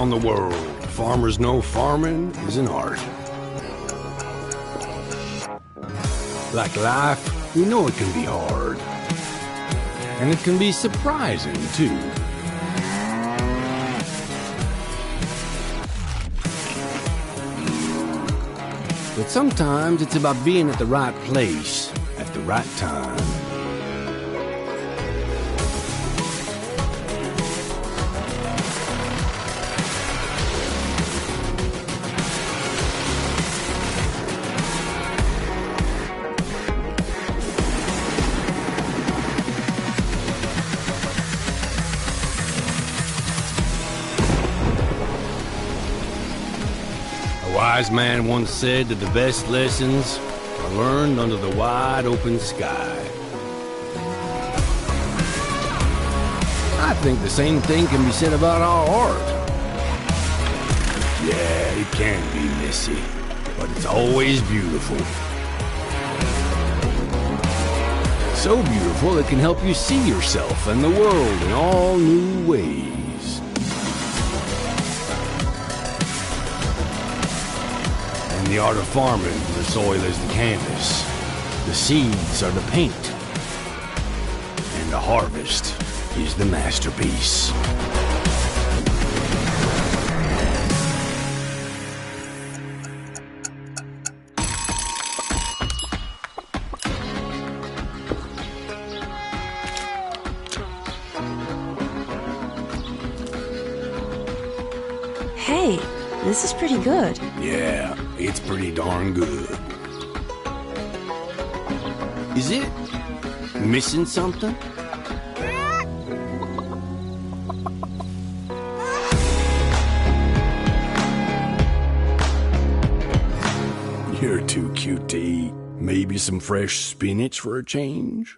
around the world, farmers know farming is an art. Like life, we know it can be hard. And it can be surprising, too. But sometimes it's about being at the right place at the right time. A wise man once said that the best lessons are learned under the wide open sky. I think the same thing can be said about our art. Yeah, it can be messy, but it's always beautiful. So beautiful it can help you see yourself and the world in all new ways. In the art of farming, the soil is the canvas, the seeds are the paint, and the harvest is the masterpiece. Hey, this is pretty good. Yeah, it's pretty darn good. Is it missing something? You're too cute to eat. Maybe some fresh spinach for a change?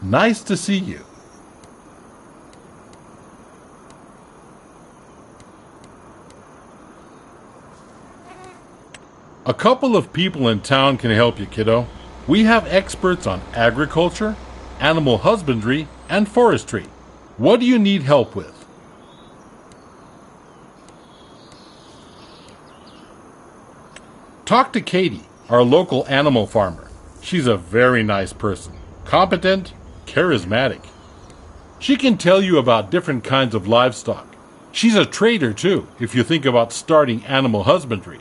Nice to see you. A couple of people in town can help you, kiddo. We have experts on agriculture, animal husbandry, and forestry. What do you need help with? Talk to Katie, our local animal farmer. She's a very nice person, competent, charismatic. She can tell you about different kinds of livestock. She's a trader too, if you think about starting animal husbandry.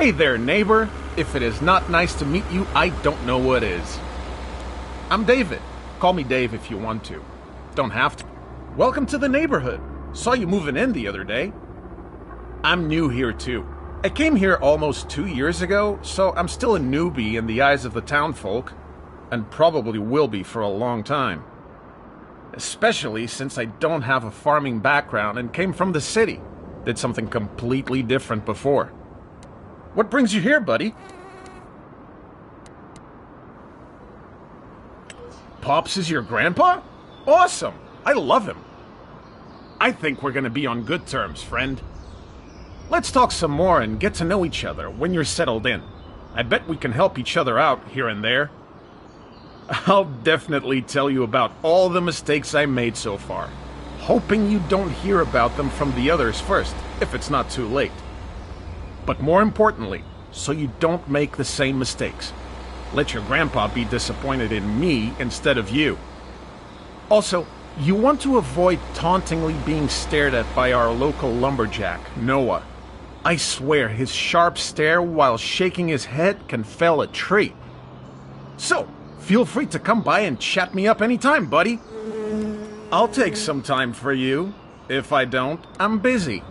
Hey there, neighbor. If it is not nice to meet you, I don't know what is. I'm David. Call me Dave if you want to. Don't have to. Welcome to the neighborhood. Saw you moving in the other day. I'm new here too. I came here almost 2 years ago, so I'm still a newbie in the eyes of the townfolk, and probably will be for a long time. Especially since I don't have a farming background and came from the city. Did something completely different before. What brings you here, buddy? Pops is your grandpa? Awesome! I love him. I think we're gonna be on good terms, friend. Let's talk some more and get to know each other when you're settled in. I bet we can help each other out here and there. I'll definitely tell you about all the mistakes I made so far, hoping you don't hear about them from the others first, if it's not too late. But more importantly, so you don't make the same mistakes. Let your grandpa be disappointed in me instead of you. Also, you want to avoid tauntingly being stared at by our local lumberjack, Noah. I swear his sharp stare while shaking his head can fell a tree. So, feel free to come by and chat me up anytime, buddy. I'll take some time for you. If I don't, I'm busy.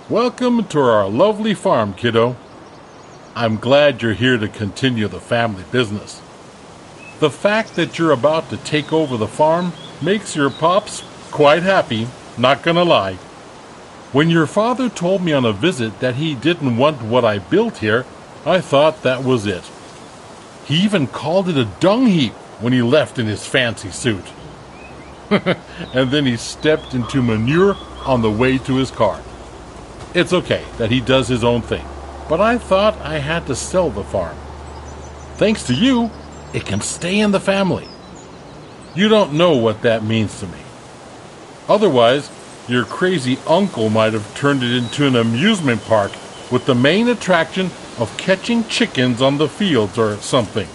Welcome to our lovely farm, kiddo. I'm glad you're here to continue the family business. The fact that you're about to take over the farm makes your pops quite happy, not gonna lie. When your father told me on a visit that he didn't want what I built here, I thought that was it. He even called it a dung heap when he left in his fancy suit. And then he stepped into manure on the way to his car. It's okay that he does his own thing, but I thought I had to sell the farm. Thanks to you, it can stay in the family. You don't know what that means to me. Otherwise, your crazy uncle might have turned it into an amusement park with the main attraction of catching chickens on the fields or something.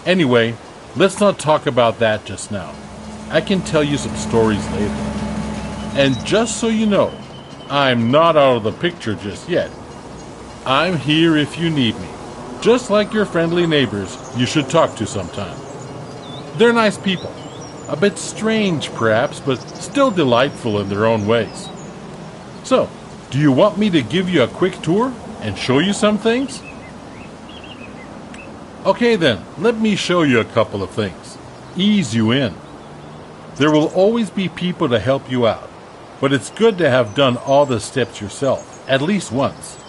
Anyway, let's not talk about that just now. I can tell you some stories later. And just so you know, I'm not out of the picture just yet. I'm here if you need me, just like your friendly neighbors you should talk to sometime. They're nice people, a bit strange perhaps, but still delightful in their own ways. So, do you want me to give you a quick tour and show you some things? Okay then, let me show you a couple of things. Ease you in. There will always be people to help you out, but it's good to have done all the steps yourself, at least once.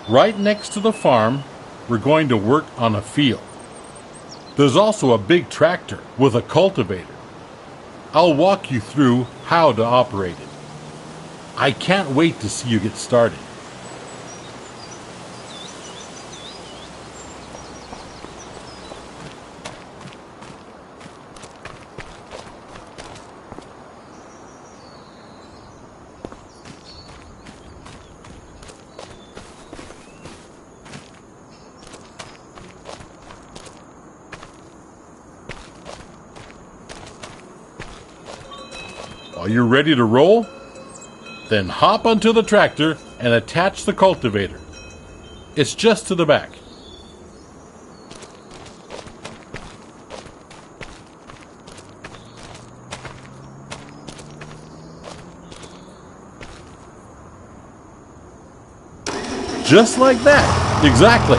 Right next to the farm, we're going to work on a field. There's also a big tractor with a cultivator. I'll walk you through how to operate it. I can't wait to see you get started. Are you ready to roll? Then hop onto the tractor and attach the cultivator. It's just to the back. Just like that. Exactly.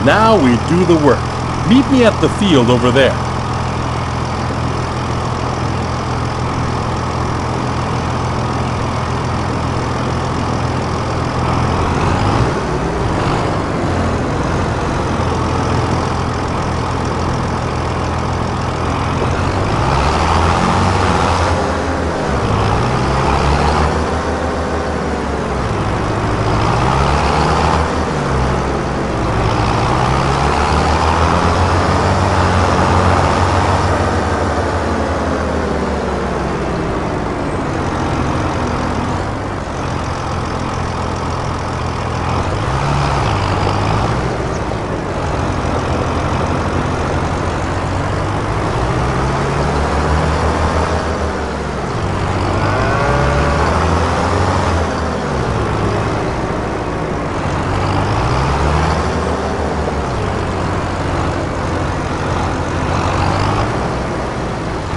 Now we do the work. Meet me at the field over there.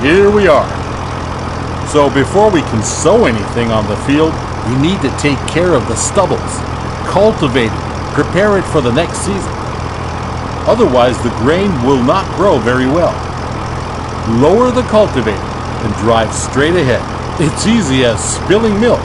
Here we are. So before we can sow anything on the field, we need to take care of the stubbles, cultivate it, prepare it for the next season. Otherwise, the grain will not grow very well. Lower the cultivator and drive straight ahead. It's easy as spilling milk.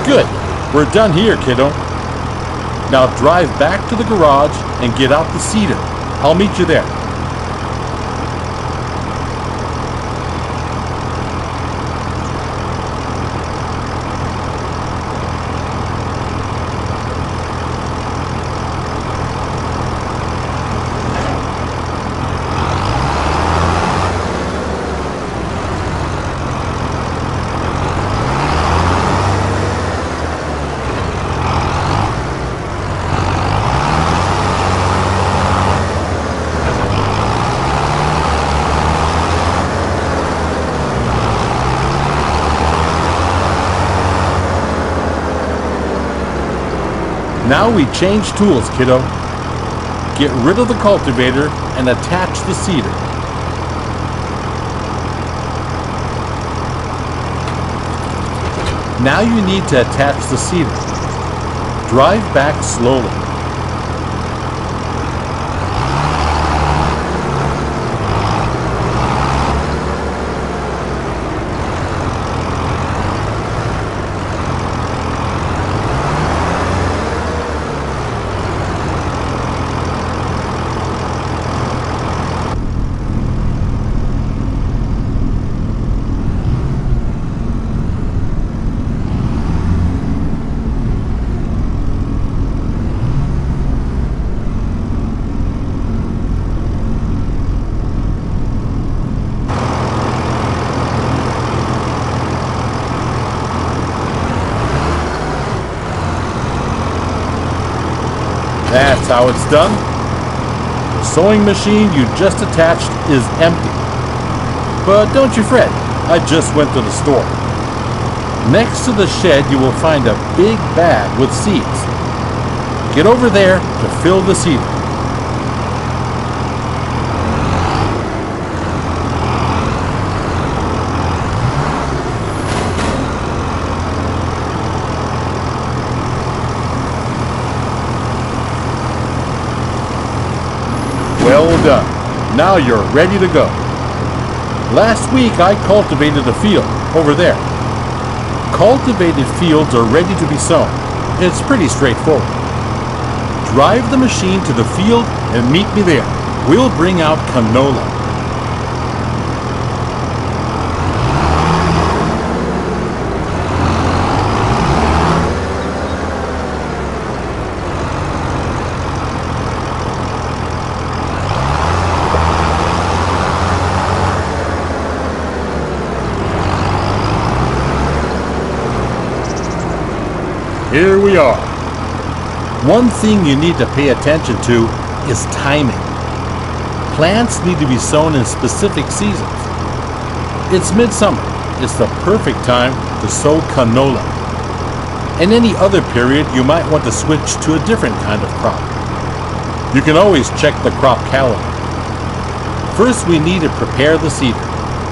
Good. We're done here, kiddo. Now drive back to the garage and get out the cedar. I'll meet you there. Now we change tools, kiddo. Get rid of the cultivator and attach the cedar. Now you need to attach the cedar. Drive back slowly. That's how it's done. The sewing machine you just attached is empty. But don't you fret, I just went to the store. Next to the shed you will find a big bag with seeds. Get over there to fill the cedar. Well done. Now you're ready to go. Last week I cultivated a field over there. Cultivated fields are ready to be sown. It's pretty straightforward. Drive the machine to the field and meet me there. We'll bring out canola. Here we are. One thing you need to pay attention to is timing. Plants need to be sown in specific seasons. It's midsummer. It's the perfect time to sow canola. In any other period, you might want to switch to a different kind of crop. You can always check the crop calendar. First, we need to prepare the cedar.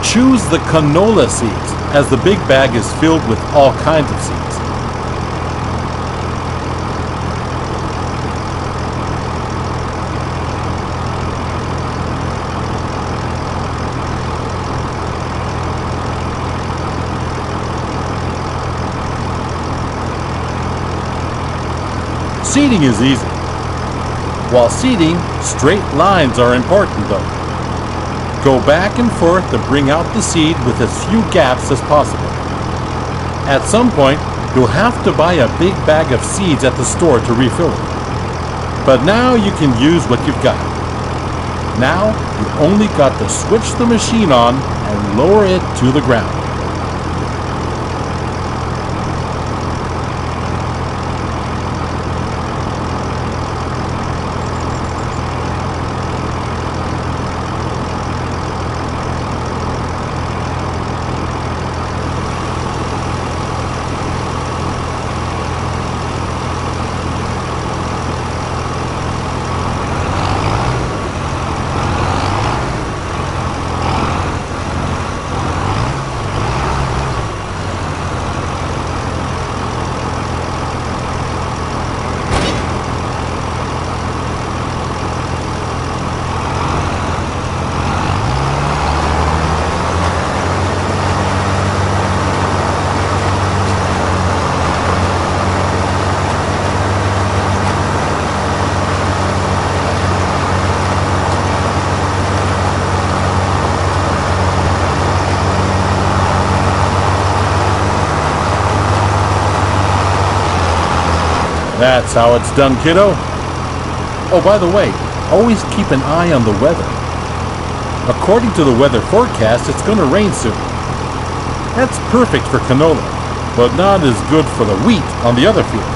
Choose the canola seeds, as the big bag is filled with all kinds of seeds. Seeding is easy. While seeding, straight lines are important though. Go back and forth to bring out the seed with as few gaps as possible. At some point, you'll have to buy a big bag of seeds at the store to refill it. But now you can use what you've got. Now, you only got to switch the machine on and lower it to the ground. That's how it's done, kiddo. Oh, by the way, always keep an eye on the weather. According to the weather forecast, it's going to rain soon. That's perfect for canola, but not as good for the wheat on the other field.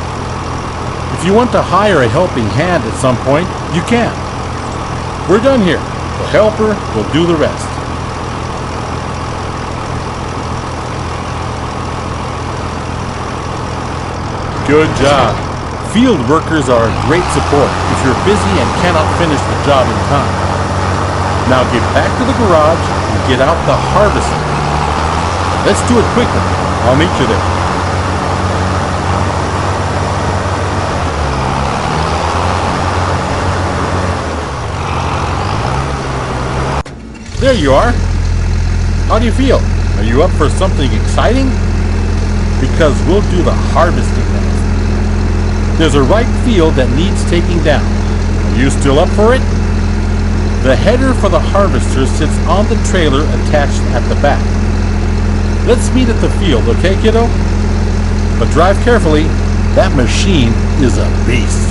If you want to hire a helping hand at some point, you can. We're done here. The helper will do the rest. Good job. Field workers are a great support if you're busy and cannot finish the job in time. Now get back to the garage and get out the harvester. Let's do it quickly. I'll meet you there. There you are. How do you feel? Are you up for something exciting? Because we'll do the harvesting next. There's a ripe field that needs taking down. Are you still up for it? The header for the harvester sits on the trailer attached at the back. Let's meet at the field, okay, kiddo? But drive carefully. That machine is a beast.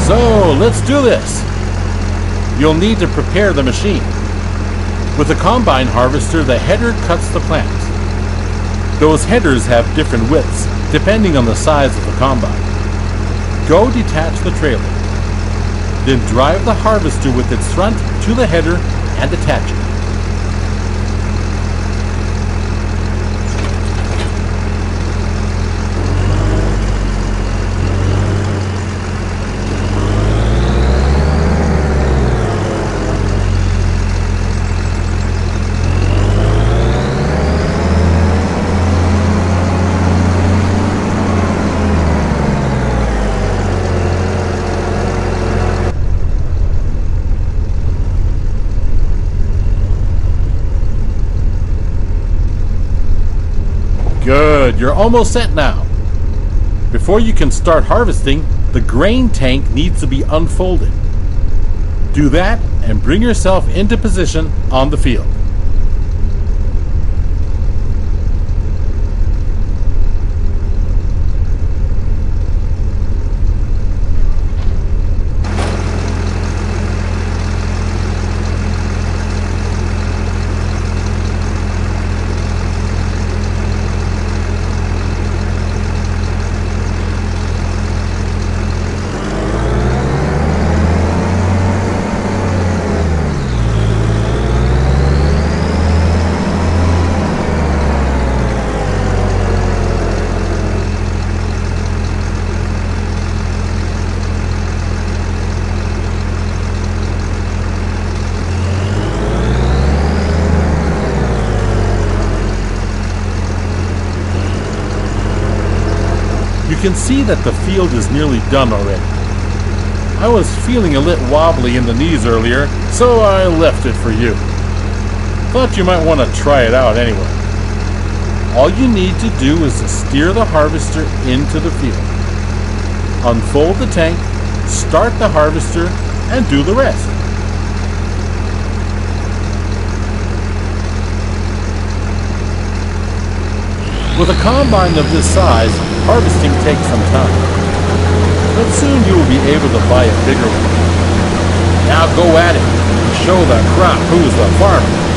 So, let's do this. You'll need to prepare the machine. With the combine harvester, the header cuts the plants. Those headers have different widths, depending on the size of the combine. Go detach the trailer. Then drive the harvester with its front to the header and attach it. Good, you're almost set now. Before you can start harvesting, the grain tank needs to be unfolded. Do that and bring yourself into position on the field. can see that the field is nearly done already. I was feeling a little wobbly in the knees earlier, so I left it for you. Thought you might want to try it out anyway. All you need to do is to steer the harvester into the field. Unfold the tank, start the harvester, and do the rest. With a combine of this size, harvesting takes some time. But soon you will be able to buy a bigger one. Now go at it and show the crop who's the farmer.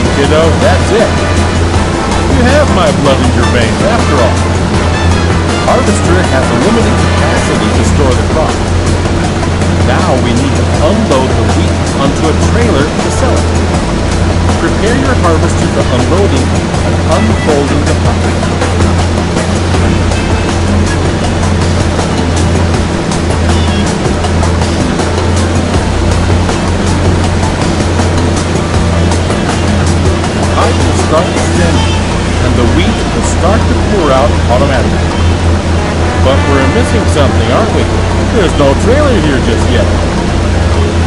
on, kiddo. That's it. You have my blood in your veins, after all. Harvester has a limited capacity to store the crop. Now we need to unload the wheat onto a trailer to sell it. Prepare your harvester for unloading and unfolding the pipe. Pipe will start descending, and the wheat will start to pour out automatically. But we're missing something, aren't we? There's no trailer here just yet.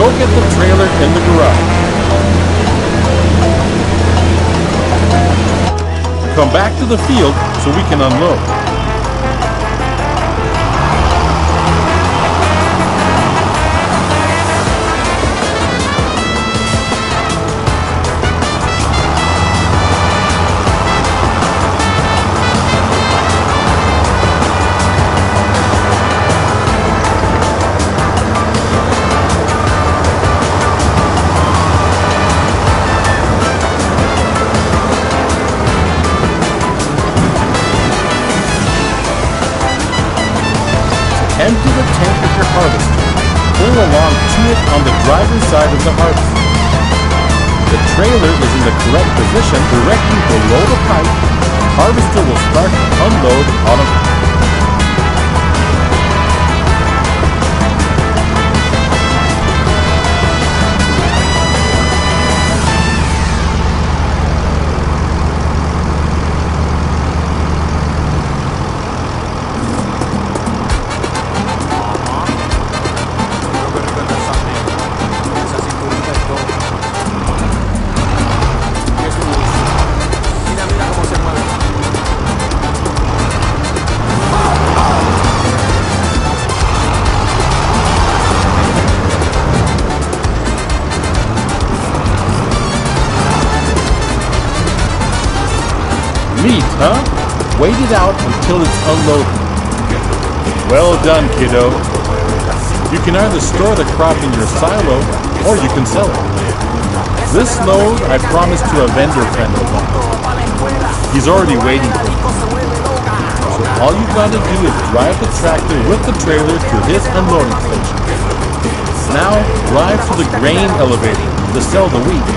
Go get the trailer in the garage. Come back to the field so we can unload. Empty the tank of your harvester. Pull along to it on the driver's side of the harvester. The trailer is in the correct position directly below the pipe. The harvester will start to unload automatically. Meat, huh? Wait it out until it's unloaded. Well done, kiddo. You can either store the crop in your silo, or you can sell it. This load I promised to a vendor friend of mine. He's already waiting for me. So all you gotta do is drive the tractor with the trailer to his unloading station. Now, drive to the grain elevator to sell the wheat.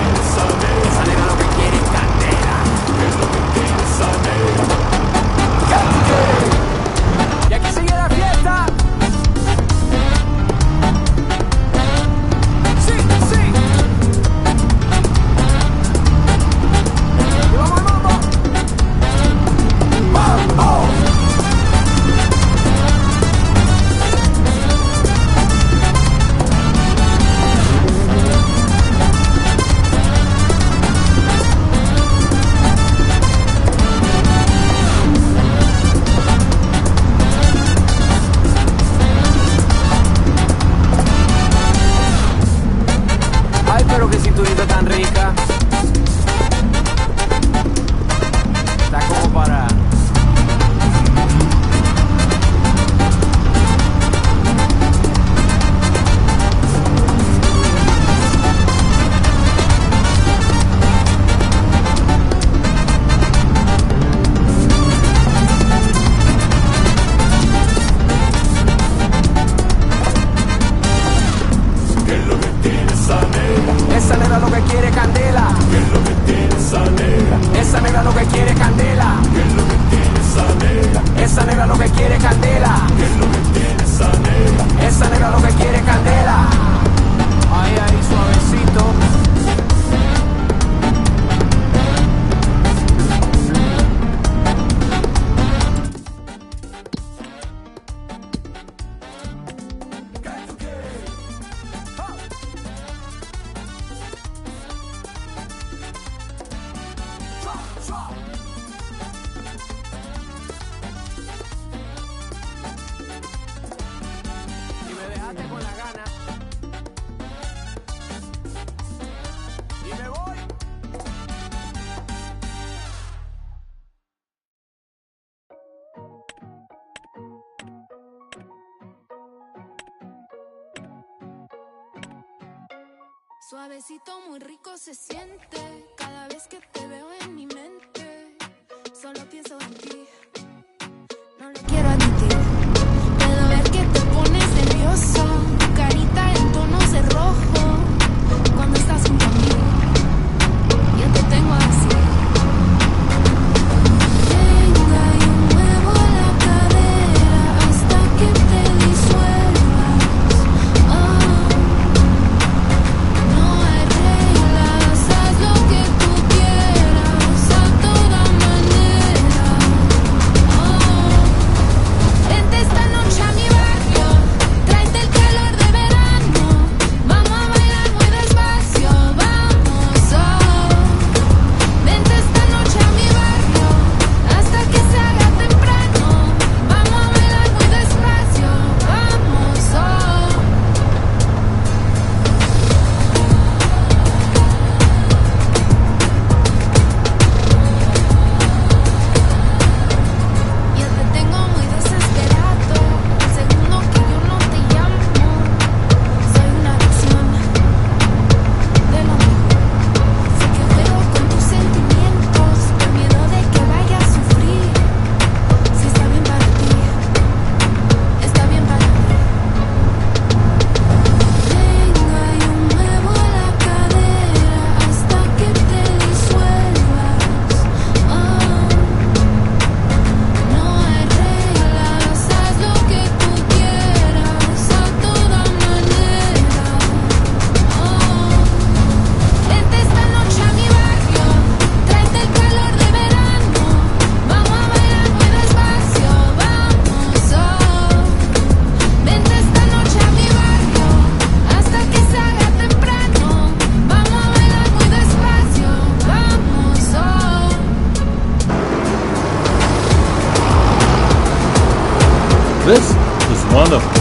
Suavecito, muy rico se siente cada vez que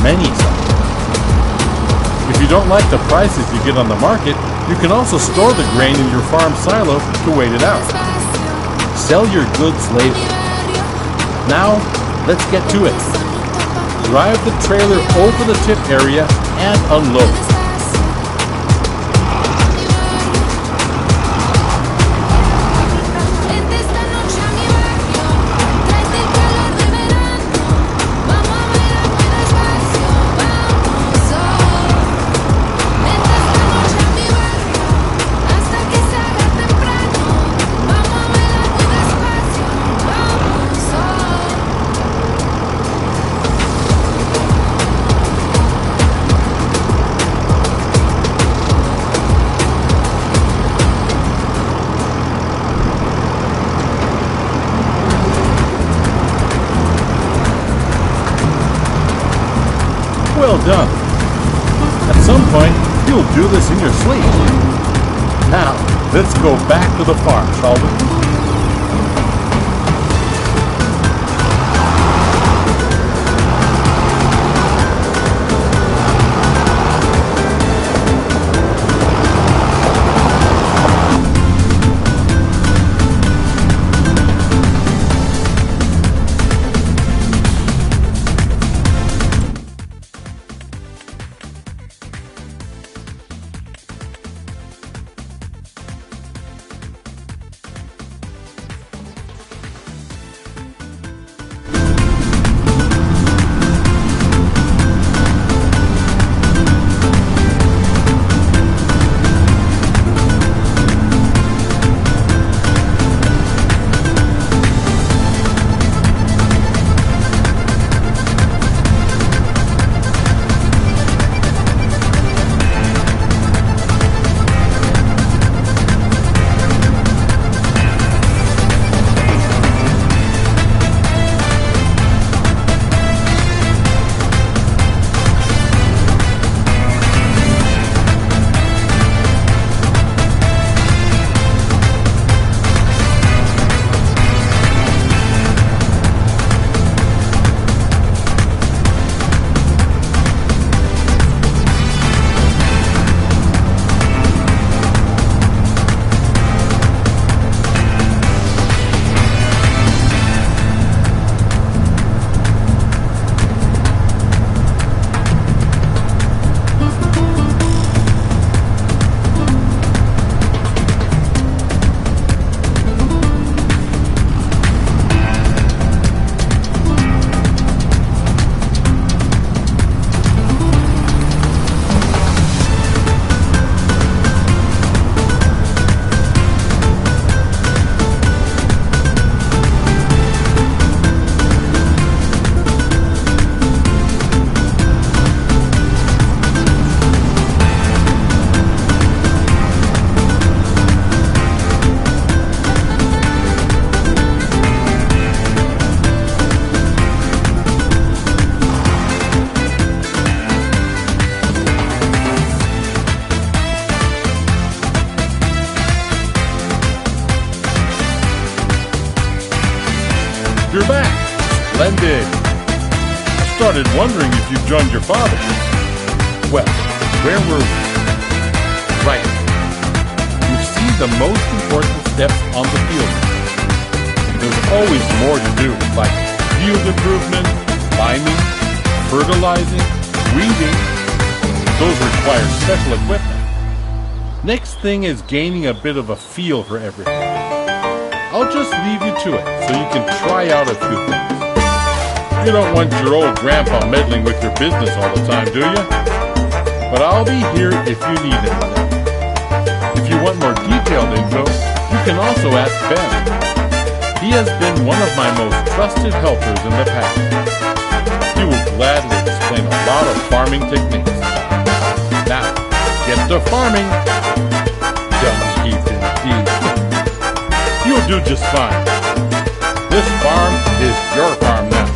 many sizes. If you don't like the prices you get on the market, you can also store the grain in your farm silo to wait it out. Sell your goods later. Now, let's get to it. Drive the trailer over the tip area and unload. Well done. At some point, you'll do this in your sleep. Now, let's go back to the farm, shall we? You're back. Splendid. I started wondering if you joined your father. Well, where were we? Right. You've seen the most important steps on the field. There's always more to do, like field improvement, climbing, fertilizing, weeding. Those require special equipment. Next thing is gaining a bit of a feel for everything. I'll just leave you to it so you can try out a few things. You don't want your old grandpa meddling with your business all the time, do you? But I'll be here if you need anything. If you want more detailed info, you can also ask Ben. He has been one of my most trusted helpers in the past. He will gladly explain a lot of farming techniques. Now, get to farming. Young Heath indeed. You'll do just fine. This farm is your farm now.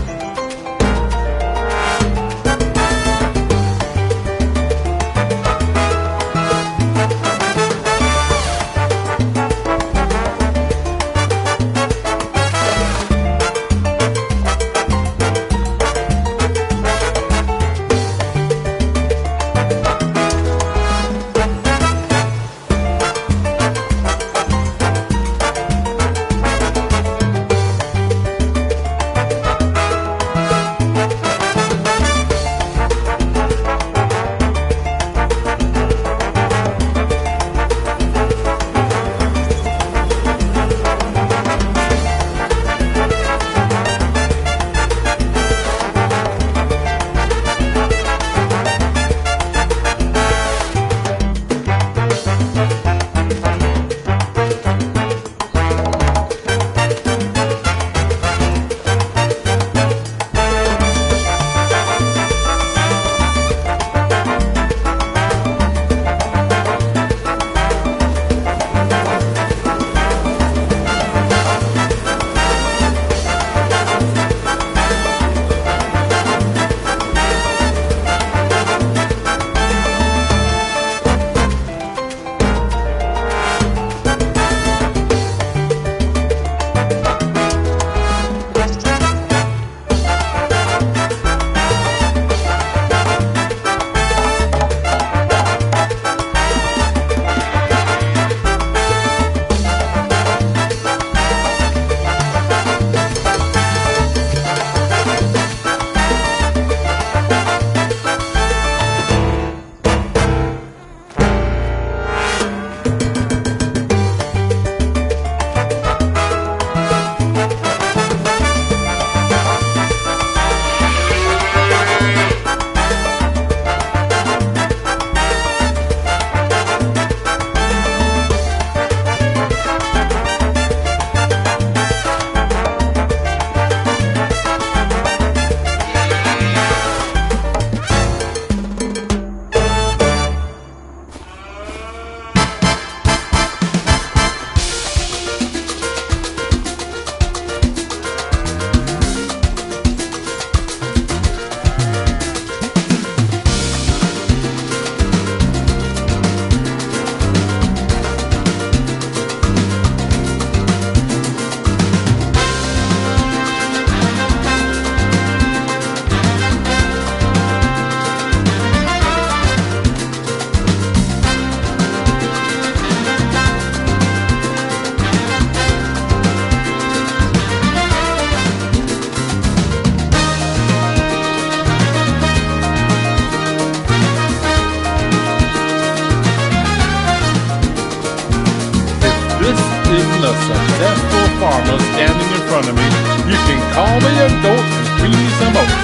a successful farmer standing in front of me. You can call me a goat and feed me some oats.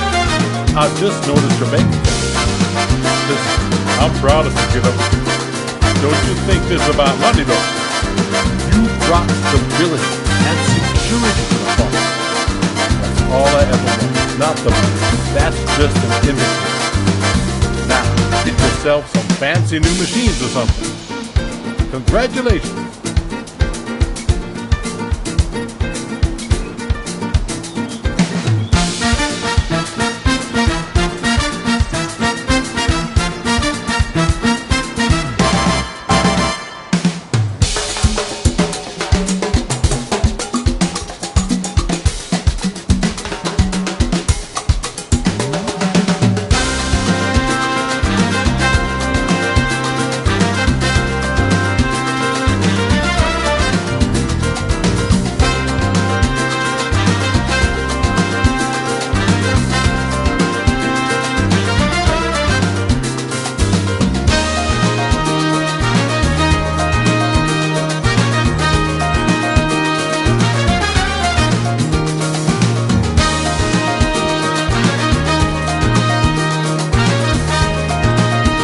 I've just noticed your bank account. Listen, I'm proud of you, kiddo. Don't you think this is about money, though? You brought stability and security to the farm. That's all I ever wanted, not the money. That's just an image. Now, get yourself some fancy new machines or something. Congratulations.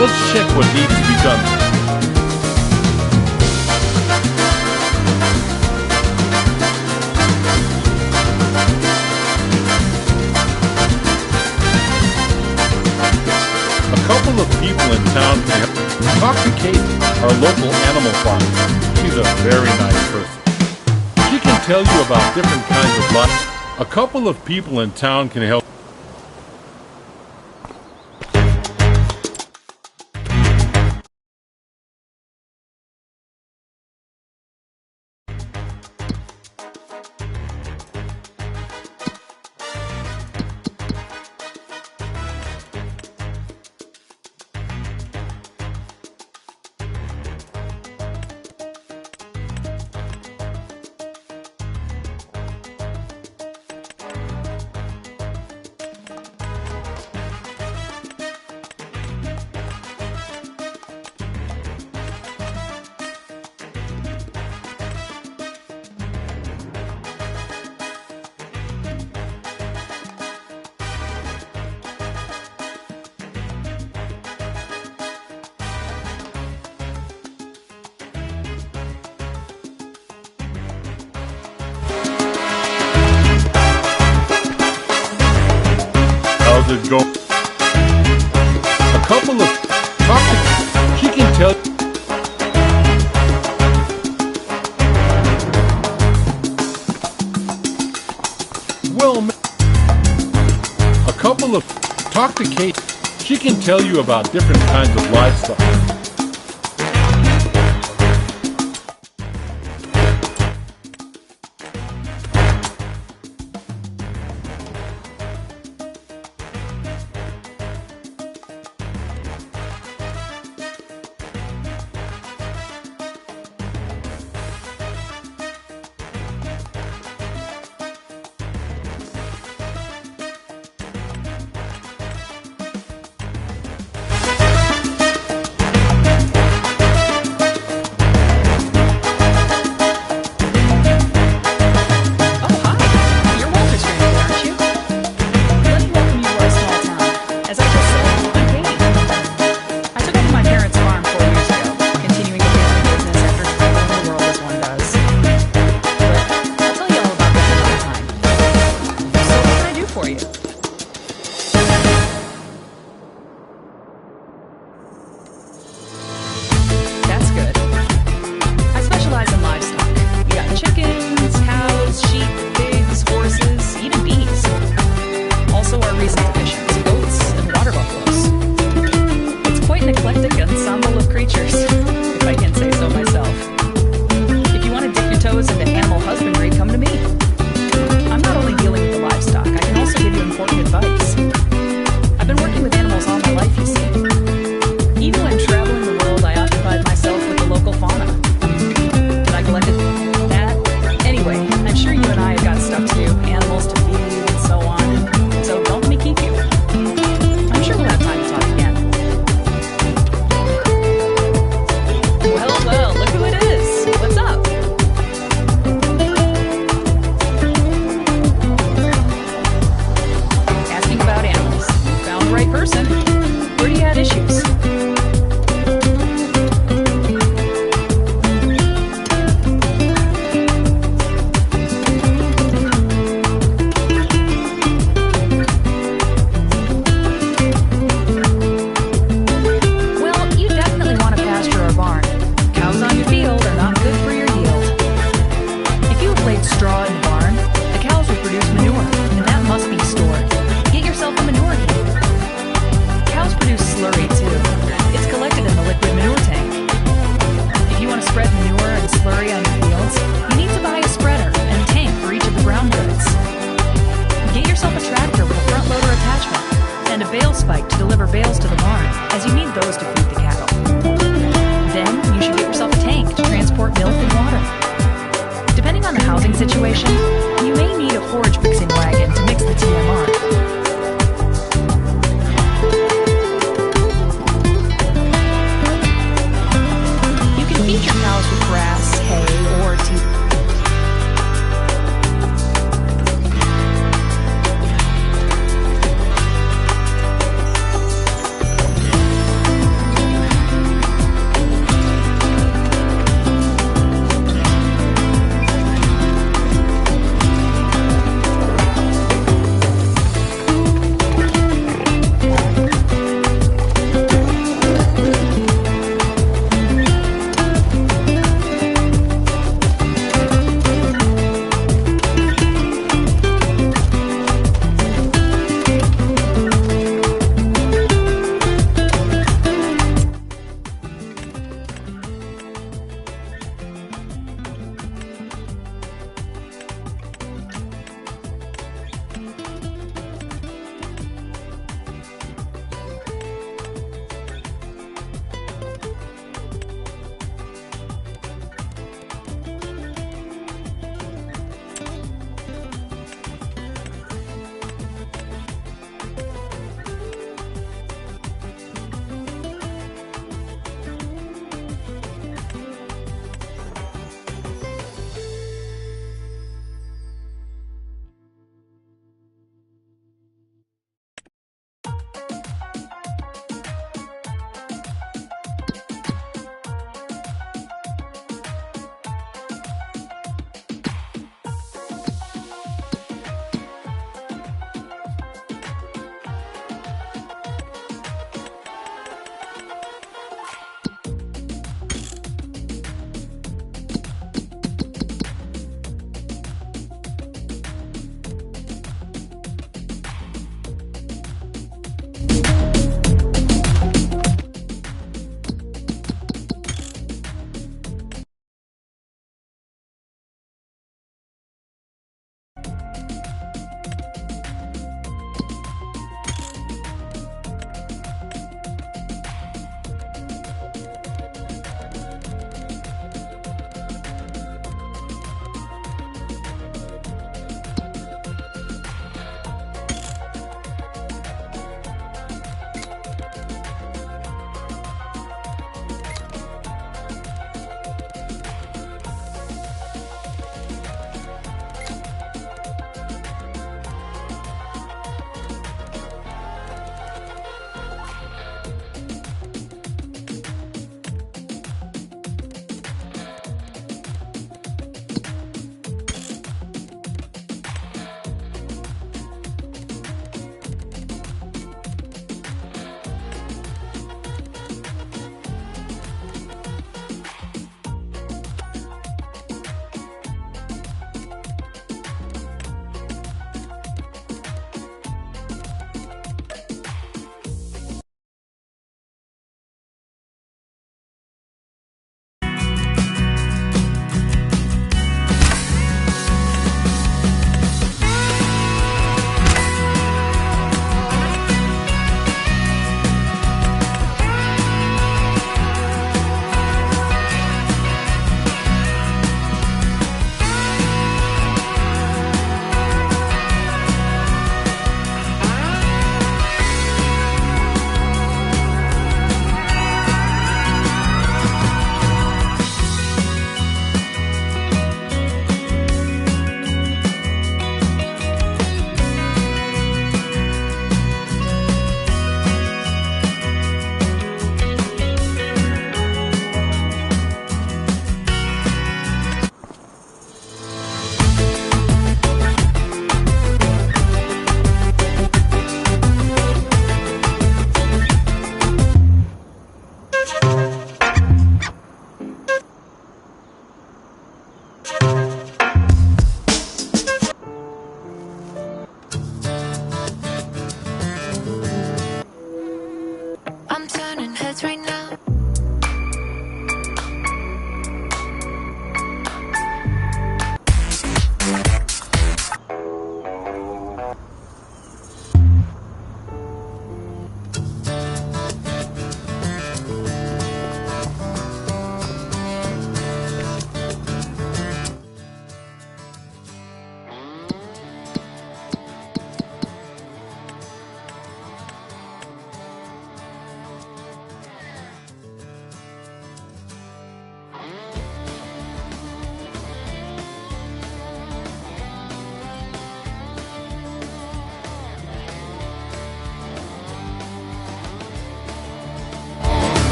Let's check what needs to be done. A couple of people in town can talk to Kate, our local animal farmer. She's a very nice person. She can tell you about different kinds of life. A couple of people in town can help. How's it go? A couple of topics she can tell. Well, a couple of talk to Kate. She can tell you about different kinds of livestock. laid straw in the barn, the cows will produce manure, and that must be stored. Get yourself a manure heap. Cows produce slurry too. It's collected in the liquid manure tank. If you want to spread manure and slurry on your fields, you need to buy a spreader and a tank for each of the brown goods. Get yourself a tractor with a front loader attachment and a bale spike to deliver bales to the barn, as you need those to feed the cattle. Then you should get yourself a tank to transport milk and water. Depending on the housing situation, you may need a forage mixing wagon to mix the TMR. You can feed your cows with grass, hay, or tea.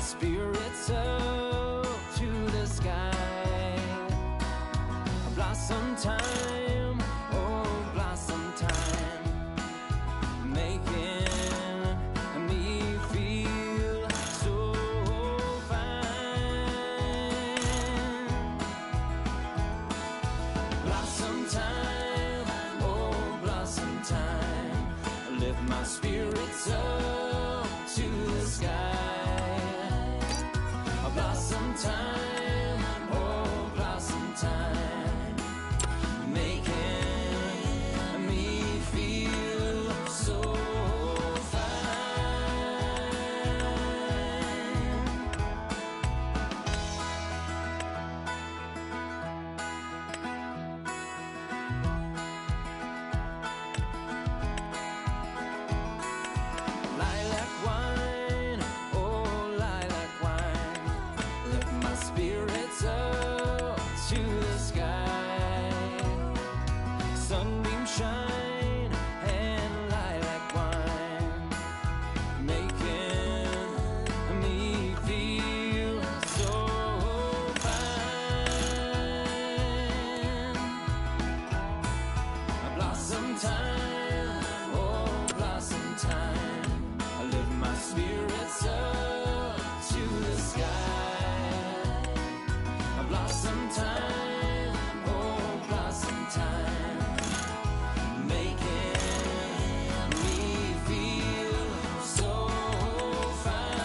spirits up to the sky. Blossom time, oh blossom time, making me feel so fine. Blossom time, oh blossom time, lift my spirits up to the sky. Blossom time, oh blossom time, making me feel so fine. Lilac wine, oh lilac wine, lift my spirits up to the sky. Sunbeam shine and lilac wine, making me feel so fine. Blossom time, oh blossom time, I lift my spirits up to the sky. Blossom time, oh blossom time, making me feel so fine.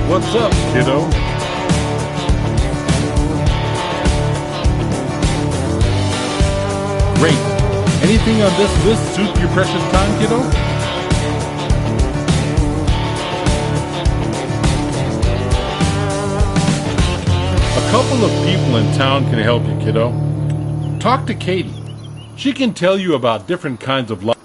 What's up, kiddo? Great. Anything on this list suit your precious time, kiddo? A couple of people in town can help you, kiddo. Talk to Katie. She can tell you about different kinds of life.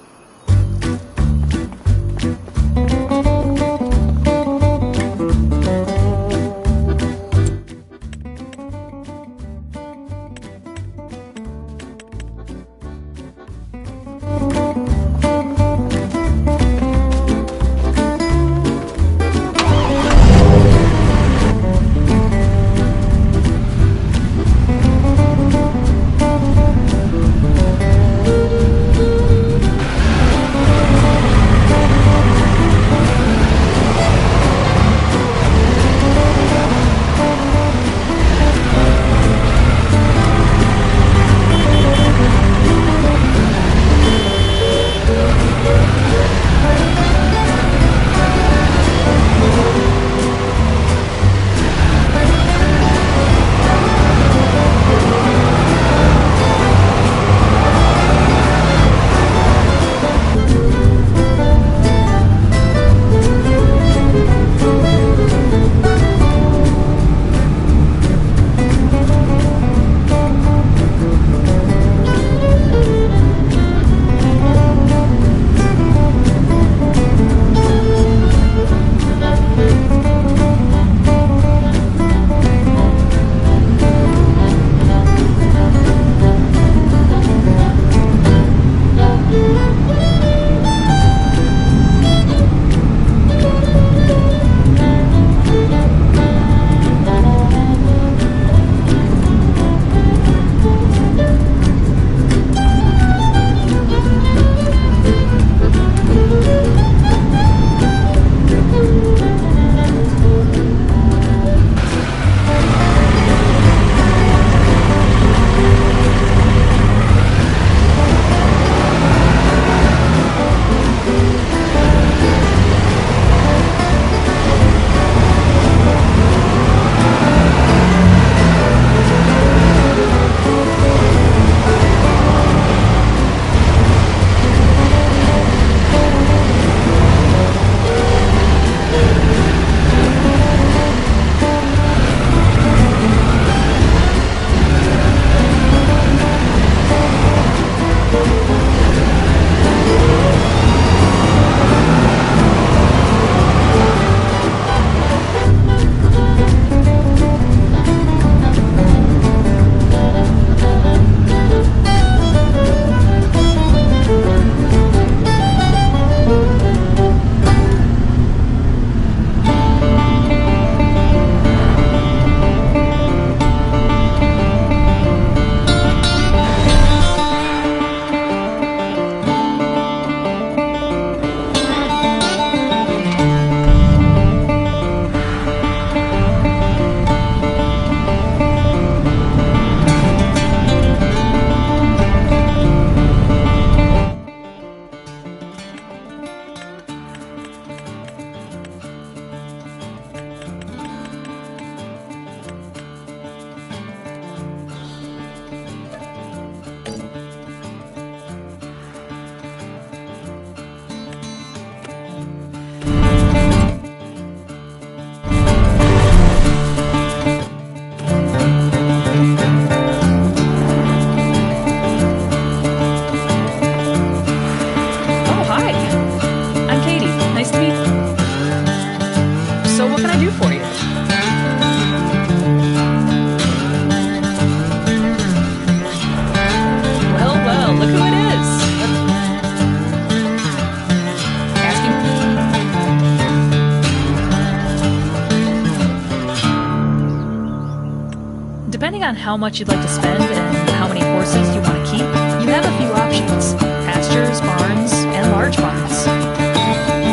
how much you'd like to spend and how many horses you want to keep, you have a few options: pastures, barns, and large barns.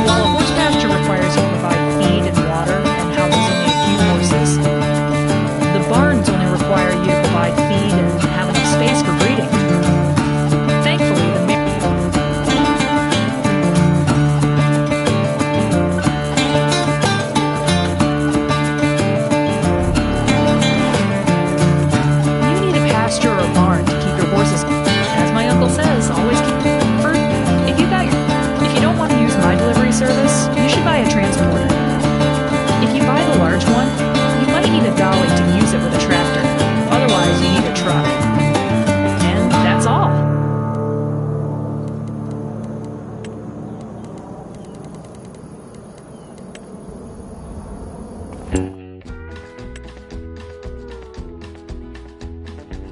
While a horse pasture requires you to provide feed and water and houses only a few horses, the barns only require you to provide feed and have enough space for breeding. Thankfully, you need a pasture or a barn to keep your horses. As my uncle says, always keep if you don't want to use my delivery service, you should buy a transporter. If you buy the large one, you might need a dolly to use it with a tractor. Otherwise, you need a truck. And that's all.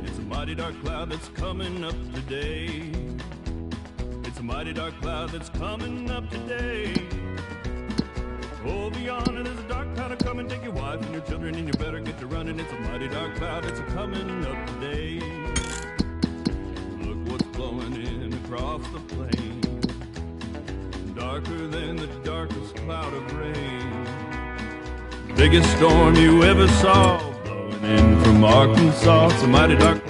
It's a mighty dark cloud that's coming up today. It's a mighty dark cloud that's coming up today. Oh, beyond it is a dark cloud of coming. Take your wife and your children and you better get to running. It's a mighty dark cloud that's coming up today. Look what's blowing in across the plain. Darker than the darkest cloud of rain. Biggest storm you ever saw, blowing in from Arkansas. It's a mighty dark